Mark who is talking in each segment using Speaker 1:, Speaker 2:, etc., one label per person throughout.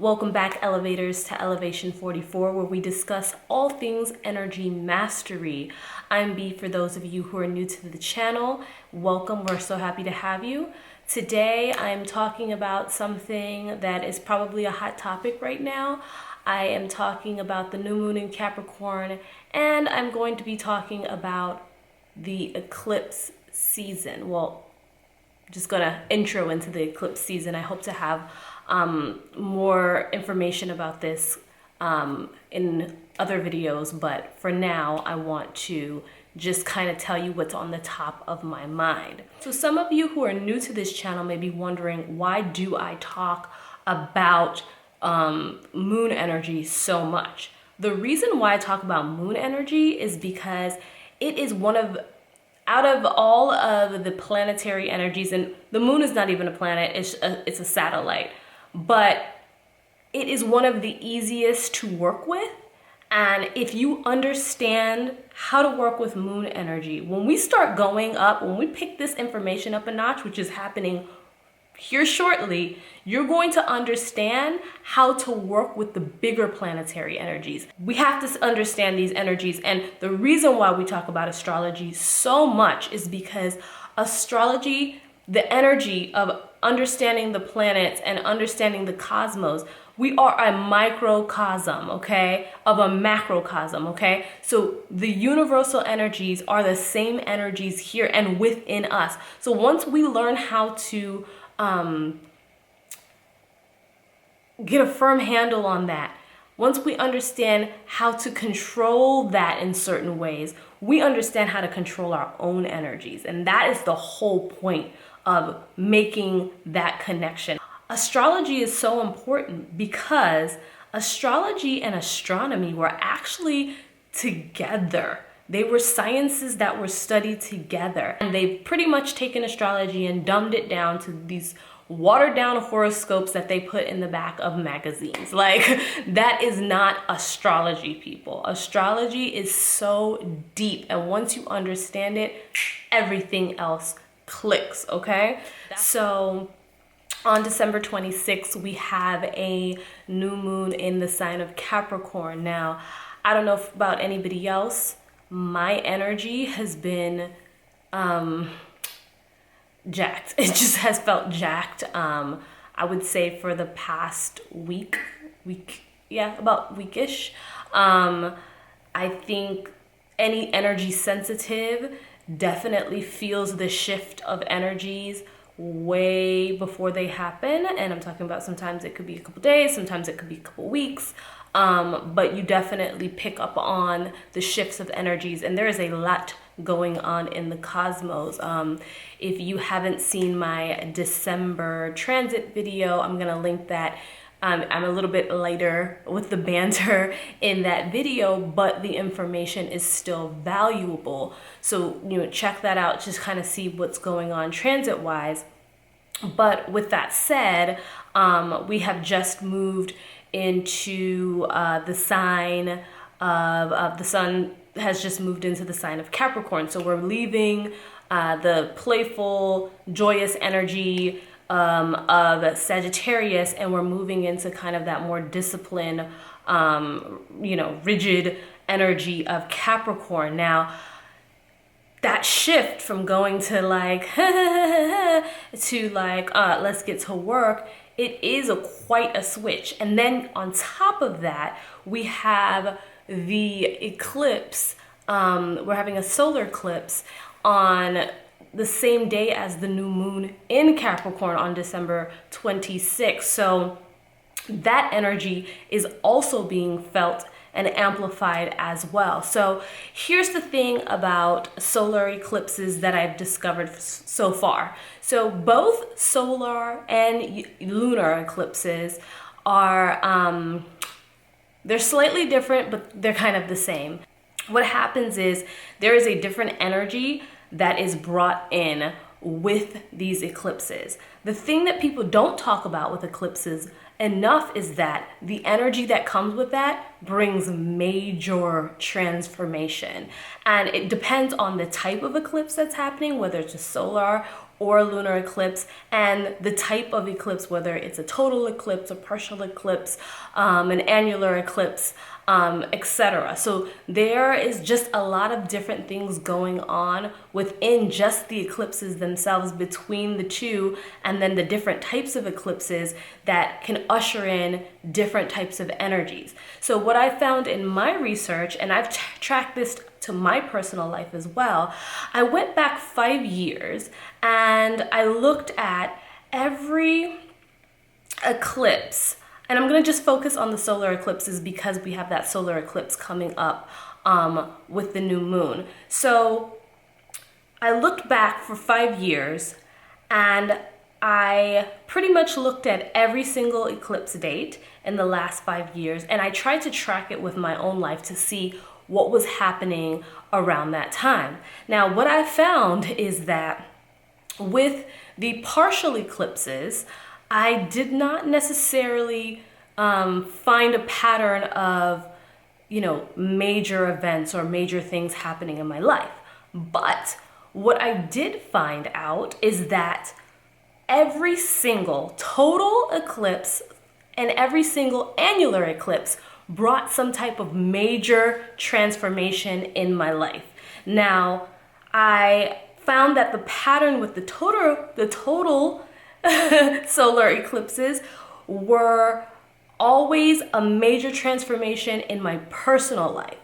Speaker 1: Welcome back, elevators, to Elevation 44, where we discuss all things energy mastery. I'm B for those of you who are new to the channel. Welcome, we're so happy to have you. Today, I'm talking about something that is probably a hot topic right now. I am talking about the new moon in Capricorn, and I'm going to be talking about the eclipse season. Well, just gonna intro into the eclipse season. I hope to have more information about this in other videos, but for now I want to just kind of tell you what's on the top of my mind. So some of you who are new to this channel may be wondering, why do I talk about moon energy so much? The reason why I talk about moon energy is because it is out of all of the planetary energies, and the moon is not even a planet, it's a satellite, but it is one of the easiest to work with. And if you understand how to work with moon energy, when we start going up, when we pick this information up a notch, which is happening here shortly, you're going to understand how to work with the bigger planetary energies. We have to understand these energies, and the reason why we talk about astrology so much is because astrology, the energy of understanding the planets and understanding the cosmos, we are a microcosm, okay, of a macrocosm, okay? So the universal energies are the same energies here and within us. So once we learn how to get a firm handle on that, once we understand how to control that in certain ways, we understand how to control our own energies. And that is the whole point of making that connection. Astrology is so important because astrology and astronomy were actually together. They were sciences that were studied together, and they've pretty much taken astrology and dumbed it down to these watered down horoscopes that they put in the back of magazines. Like, that is not astrology, people. Astrology is so deep, and once you understand it, everything else clicks, okay? So on December 26th, we have a new moon in the sign of Capricorn. Now, I don't know about anybody else, my energy has been jacked. It just has felt jacked. I would say for the past about weekish. I think any energy sensitive definitely feels the shift of energies way before they happen. And I'm talking about sometimes it could be a couple days, sometimes it could be a couple weeks. But you definitely pick up on the shifts of energies, and there is a lot going on in the cosmos. If you haven't seen my December transit video, I'm gonna link that. I'm a little bit lighter with the banter in that video, but the information is still valuable. So, check that out, just kind of see what's going on transit-wise. But with that said, we have just moved into the sign of the sun has just moved into the sign of Capricorn. So we're leaving the playful, joyous energy of Sagittarius, and we're moving into kind of that more disciplined, rigid energy of Capricorn. Now, that shift from going to like to like let's get to work, it is quite a switch. And then on top of that, we have the eclipse. We're having a solar eclipse on the same day as the new moon in Capricorn on December 26th. So that energy is also being felt and amplified as well. So here's the thing about solar eclipses that I've discovered so far. So both solar and lunar eclipses are, they're slightly different, but they're kind of the same. What happens is there is a different energy that is brought in with these eclipses. The thing that people don't talk about with eclipses enough is that the energy that comes with that brings major transformation. And it depends on the type of eclipse that's happening, whether it's a solar or a lunar eclipse, and the type of eclipse, whether it's a total eclipse, a partial eclipse, an annular eclipse, etc. So there is just a lot of different things going on within just the eclipses themselves, between the two, and then the different types of eclipses that can usher in different types of energies. So what I found in my research, and I've tracked this to my personal life as well, I went back 5 years and I looked at every eclipse. And I'm going to just focus on the solar eclipses because we have that solar eclipse coming up with the new moon. So I looked back for 5 years and I pretty much looked at every single eclipse date in the last 5 years, and I tried to track it with my own life to see what was happening around that time. Now, what I found is that with the partial eclipses, I did not necessarily find a pattern of, major events or major things happening in my life. But what I did find out is that every single total eclipse and every single annular eclipse brought some type of major transformation in my life. Now, I found that the pattern with the total solar eclipses were always a major transformation in my personal life.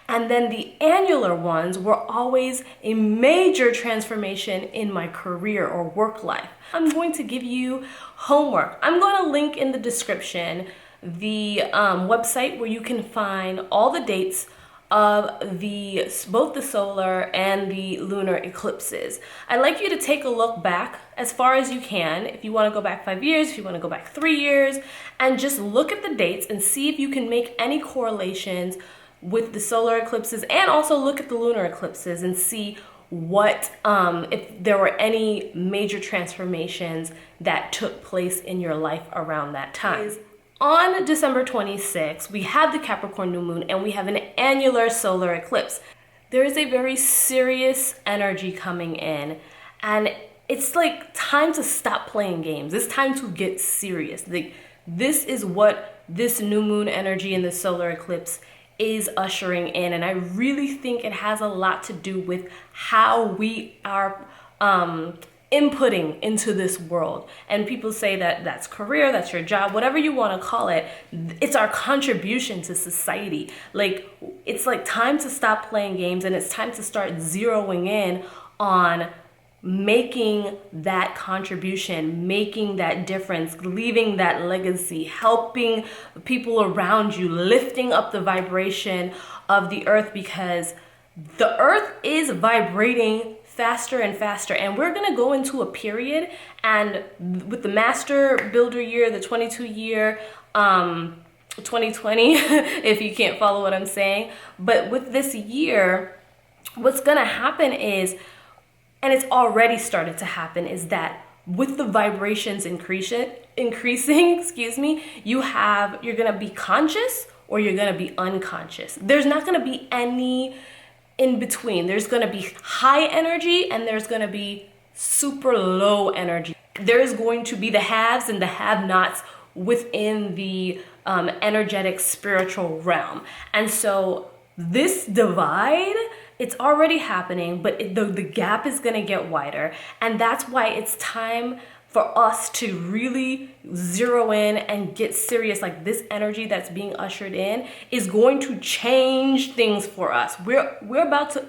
Speaker 1: And then the annular ones were always a major transformation in my career or work life. I'm going to give you homework. I'm going to link in the description the website where you can find all the dates of both the solar and the lunar eclipses. I'd like you to take a look back as far as you can. If you want to go back 5 years, if you want to go back 3 years, and just look at the dates and see if you can make any correlations with the solar eclipses, and also look at the lunar eclipses and see what if there were any major transformations that took place in your life around that time. On December 26th, we have the Capricorn New Moon and we have an annular solar eclipse. There is a very serious energy coming in, and it's like time to stop playing games. It's time to get serious. This is what this new moon energy and the solar eclipse is ushering in, and I really think it has a lot to do with how we are inputting into this world. And people say that that's career, that's your job, whatever you want to call it. It's our contribution to society. It's like time to stop playing games, and it's time to start zeroing in on making that contribution, making that difference, leaving that legacy, helping people around you, lifting up the vibration of the earth, because the earth is vibrating faster and faster. And we're going to go into a period, and with the master builder year, the 22 year, 2020, if you can't follow what I'm saying, but with this year, what's going to happen is, and it's already started to happen, is that with the vibrations increasing, you're going to be conscious or you're going to be unconscious. There's not going to be any in between. There's going to be high energy and there's going to be super low energy. There's going to be the haves and the have-nots within the energetic spiritual realm. And so this divide, it's already happening, but the gap is going to get wider. And that's why it's time for us to really zero in and get serious. Like, this energy that's being ushered in is going to change things for us. We're about to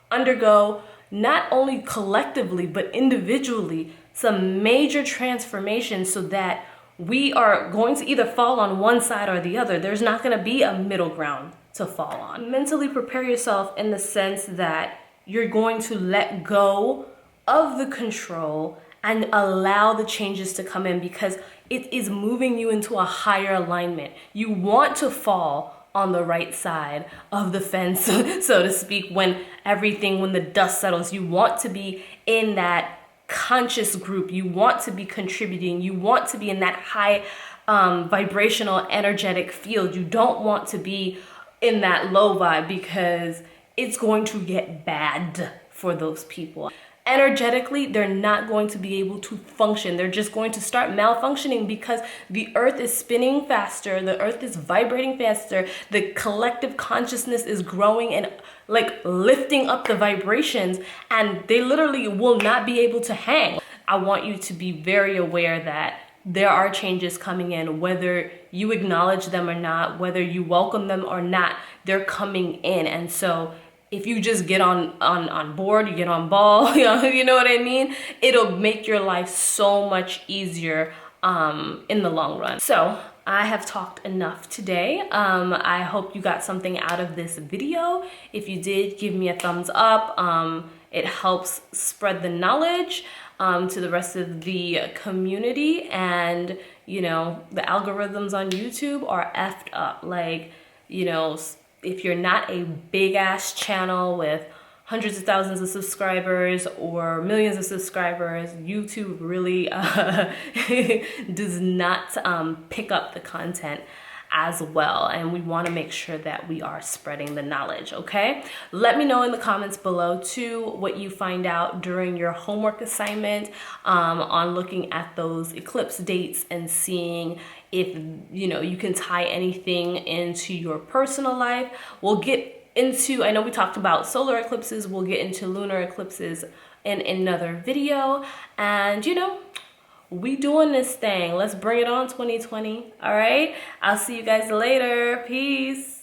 Speaker 1: undergo, not only collectively, but individually, some major transformations, so that we are going to either fall on one side or the other. There's not going to be a middle ground to fall on. Mentally prepare yourself in the sense that you're going to let go of the control and allow the changes to come in, because it is moving you into a higher alignment. You want to fall on the right side of the fence, so to speak, when the dust settles. You want to be in that conscious group. You want to be contributing. You want to be in that high vibrational energetic field. You don't want to be in that low vibe, because it's going to get bad for those people. energetically, they're not going to be able to function. They're just going to start malfunctioning because the earth is spinning faster, the earth is vibrating faster, the collective consciousness is growing and like lifting up the vibrations, and they literally will not be able to hang. I want you to be very aware that there are changes coming in, whether you acknowledge them or not, whether you welcome them or not, they're coming in. And so if you just get on board, you get on ball, you know what I mean? It'll make your life so much easier in the long run. So I have talked enough today. I hope you got something out of this video. If you did, give me a thumbs up. It helps spread the knowledge to the rest of the community. And, you know, the algorithms on YouTube are effed up. Like, you know, if you're not a big ass channel with hundreds of thousands of subscribers or millions of subscribers, YouTube really does not pick up the content as well. And we want to make sure that we are spreading the knowledge, okay? Let me know in the comments below too what you find out during your homework assignment on looking at those eclipse dates and seeing if, you know, you can tie anything into your personal life. We'll get into, I know we talked about solar eclipses, we'll get into lunar eclipses in another video. And, you know, we doing this thing. Let's bring it on 2020. All right. I'll see you guys later. Peace.